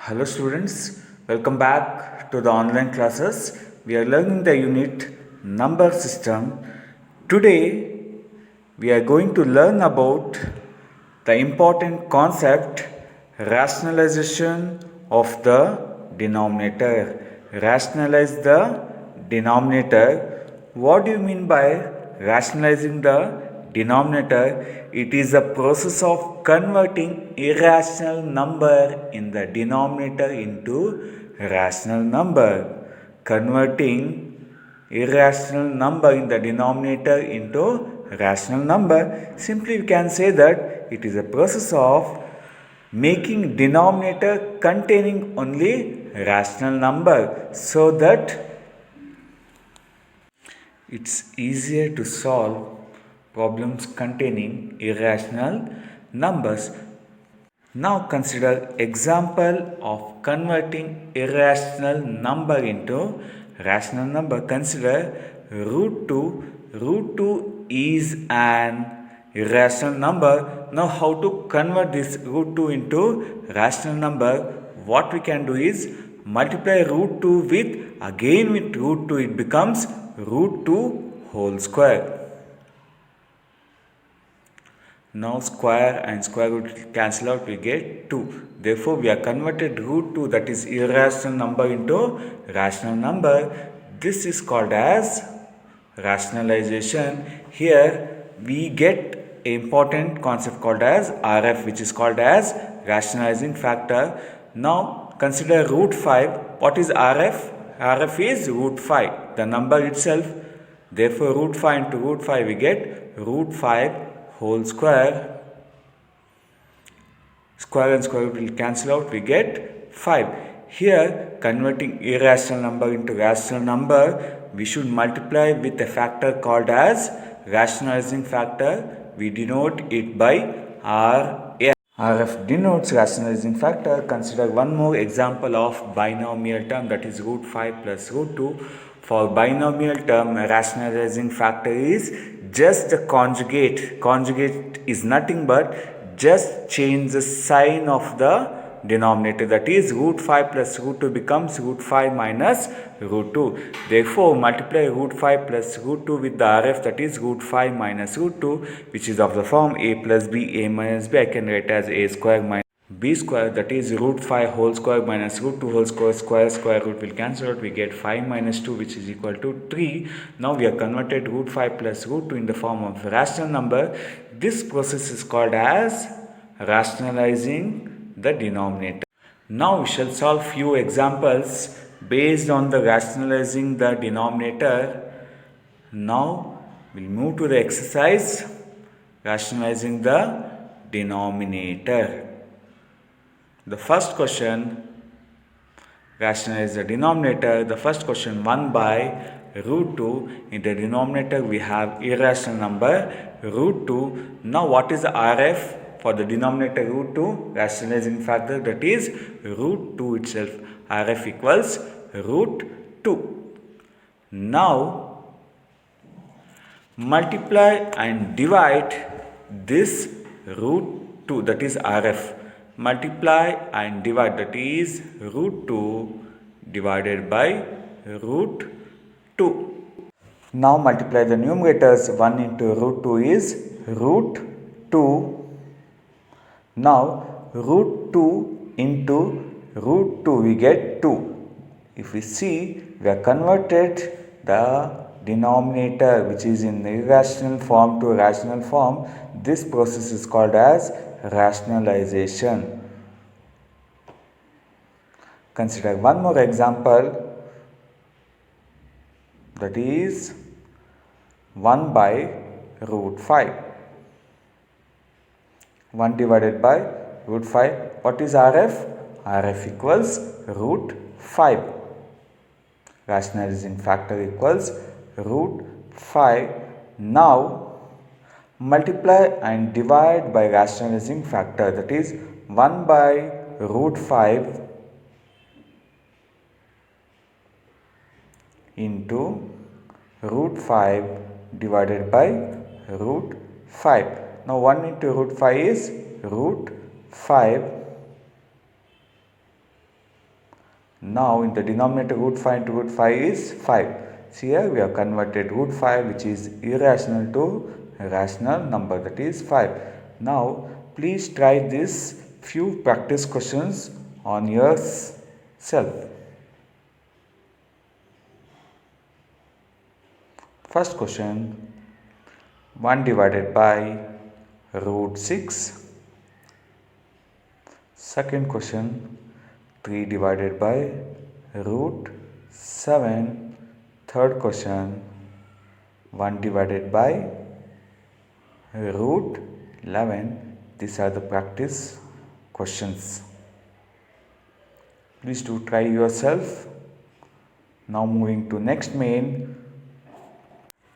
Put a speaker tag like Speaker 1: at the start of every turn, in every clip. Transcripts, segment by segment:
Speaker 1: Hello students, welcome back to the online classes. We are learning the unit number system. Today we are going to learn about the important concept rationalization of the denominator. Rationalize the denominator. What do you mean by rationalizing the denominator? It is a process of converting irrational number in the denominator into rational number. Converting irrational number in the denominator into rational number. Simply we can say that it is a process of making denominator containing only rational number so that it's easier to solve problems containing irrational numbers. Now consider example of converting irrational number into rational number. Consider root 2. Root 2 is an irrational number. Now how to convert this root 2 into rational number? What we can do is multiply root 2 with root 2. It becomes root 2 whole square. Now square and square root cancel out, we get 2. Therefore, we are converted root 2, that is irrational number, into rational number. This is called as rationalization. Here we get important concept called as RF, which is called as rationalizing factor. Now consider root 5. What is RF? RF is root 5, the number itself. Therefore, root 5 into root 5, we get root 5 whole square. Square and square root will cancel out, we get 5. Here, converting irrational number into rational number, we should multiply with a factor called as rationalizing factor. We denote it by RF. RF denotes rationalizing factor. Consider one more example of binomial term, that is root 5 plus root 2. For binomial term, rationalizing factor is just the conjugate. Conjugate is nothing but just change the sign of the denominator, that is root 5 plus root 2 becomes root 5 minus root 2. Therefore, multiply root 5 plus root 2 with the RF, that is root 5 minus root 2, which is of the form a plus b, a minus b. I can write as a square minus b square, that is root 5 whole square minus root 2 whole square. Square root will cancel out, we get 5 minus 2, which is equal to 3. Now we have converted root 5 plus root 2 in the form of rational number. This process is called as rationalizing the denominator. Now we shall solve few examples based on the rationalizing the denominator. Now we'll move to the exercise rationalizing the denominator. The first question, rationalize the denominator. The first question, 1 by root 2. In the denominator we have irrational number root 2. Now what is the RF for the denominator root 2? Rationalizing factor, that is root 2 itself. RF equals root 2. Now multiply and divide this root 2, that is RF. Multiply and divide, that is root 2 divided by root 2. Now multiply the numerators. 1 into root 2 is root 2. Now root 2 into root 2, we get 2. If we see, we have converted the denominator, which is in irrational form, to rational form. This process is called as rationalization. Consider one more example, that is 1 by root 5. 1 divided by root 5. What is RF? RF equals root 5. Rationalizing factor equals root 5. Now multiply and divide by rationalizing factor, that is 1 by root 5 into root 5 divided by root 5. Now 1 into root 5 is root 5 Now in the denominator root 5 into root 5 is 5. See here we have converted root 5 which is irrational to rational number, that is 5. Now please try this few practice questions on yourself. First question, 1 divided by root 6. Second question, 3 divided by root 7. Third question, 1 divided by root 11. These are the practice questions. Please do try yourself. Now moving to next main,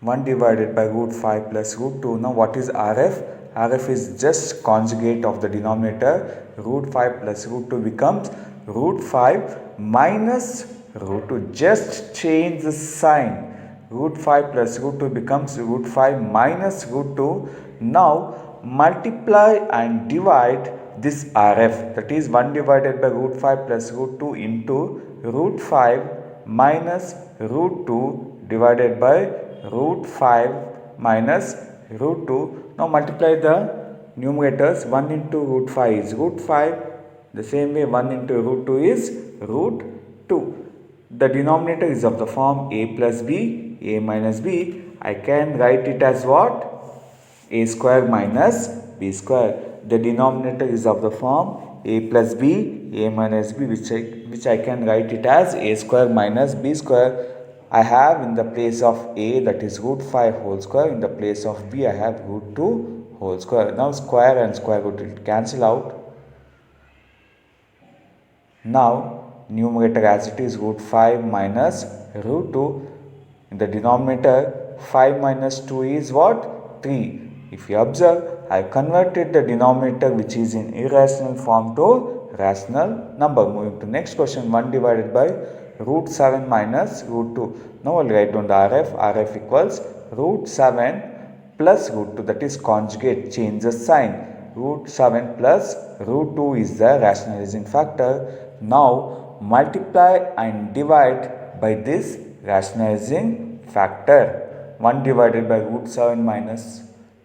Speaker 1: 1 divided by root 5 plus root 2. Now what is RF? RF is just conjugate of the denominator. Root 5 plus root 2 becomes root 5 minus root 2. Just change the sign. Root 5 plus root 2 becomes root 5 minus root 2. Now multiply and divide this RF. That is 1 divided by root 5 plus root 2 into root 5 minus root 2 divided by root 5 minus root 2. Now multiply the numerators. 1 into root 5 is root 5. The same way 1 into root 2 is root 2. The denominator is of the form a plus b, a minus b. I can write it as what? A square minus b square. The denominator is of the form a plus b, a minus b, which I can write it as a square minus b square. I have in the place of a, that is root 5 whole square. In the place of b, I have root 2 whole square. Now square and square root will cancel out. Now numerator as it is root 5 minus root 2. In the denominator 5 minus 2 is what? 3. If you observe, I converted the denominator which is in irrational form to rational number. Moving to next question, 1 divided by root 7 minus root 2. Now I'll write down the RF. RF equals root 7 plus root 2, that is conjugate, change the sign. Root 7 plus root 2 is the rationalizing factor. Now multiply and divide by this rationalizing factor. 1 divided by root 7 minus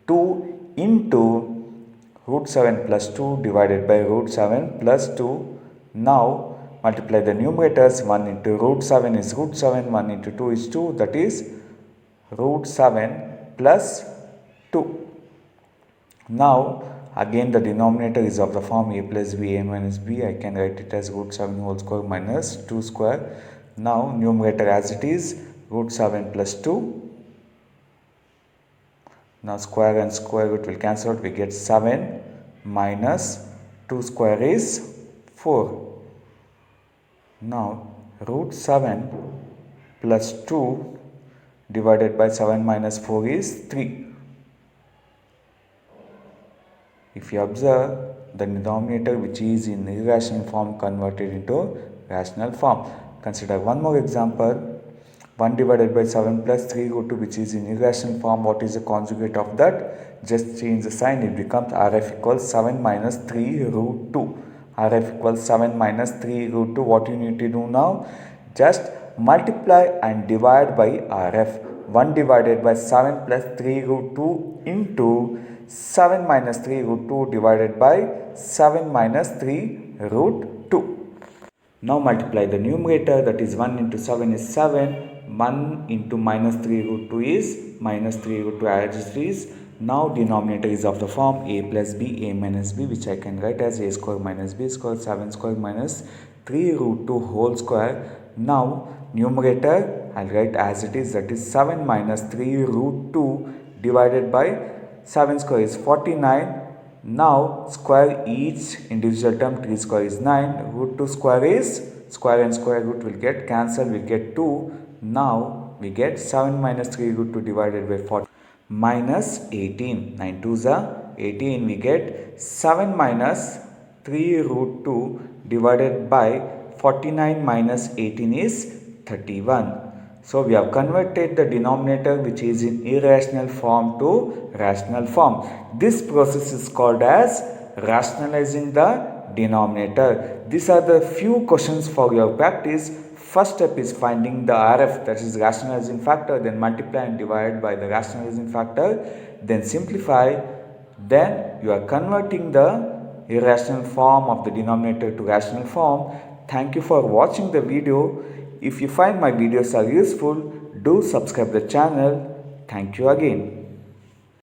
Speaker 1: 2 into root 7 plus 2 divided by root 7 plus 2. Now multiply the numerators. 1 into root 7 is root 7, 1 into 2 is 2, that is root 7 plus 2. Now again the denominator is of the form a plus b, a minus b. I can write it as root 7 whole square minus 2 square. Now numerator as it is root 7 plus 2. Now square and square root will cancel out. We get 7 minus 2 square is 4. Now root 7 plus 2 divided by 7 minus 4 is 3. If you observe, the denominator which is in irrational form converted into rational form. Consider one more example. 1 divided by 7 plus 3 root 2, which is in irrational form. What is the conjugate of that? Just change the sign. It becomes RF equals 7 minus 3 root 2. RF equals 7 minus 3 root 2. What you need to do now? Just multiply and divide by RF. 1 divided by 7 plus 3 root 2 into 7 minus 3 root 2 divided by 7 minus 3 root 2. Now multiply the numerator, that is 1 into 7 is 7. 1 into minus 3 root 2 is minus 3 root 2 as it is. Now denominator is of the form a plus b, a minus b, which I can write as a square minus b square, 7 square minus 3 root 2 whole square. Now numerator I'll write as it is, that is 7 minus 3 root 2 divided by 7 square is 49. Now square each individual term, 3 square is 9, root 2 square is, square and square root will get cancelled, we get 2. Now we get 7 minus 3 root 2 divided by 40 minus 18. 9 2s are 18. We get 7 minus 3 root 2 divided by 49 minus 18 is 31. So we have converted the denominator which is in irrational form to rational form. This process is called as rationalizing the denominator. these are the few questions for your practice. First step is finding the RF, that is rationalizing factor, then multiply and divide by the rationalizing factor, then simplify, then you are converting the irrational form of the denominator to rational form. Thank you for watching the video. If you find my videos are useful, do subscribe the channel. Thank you again.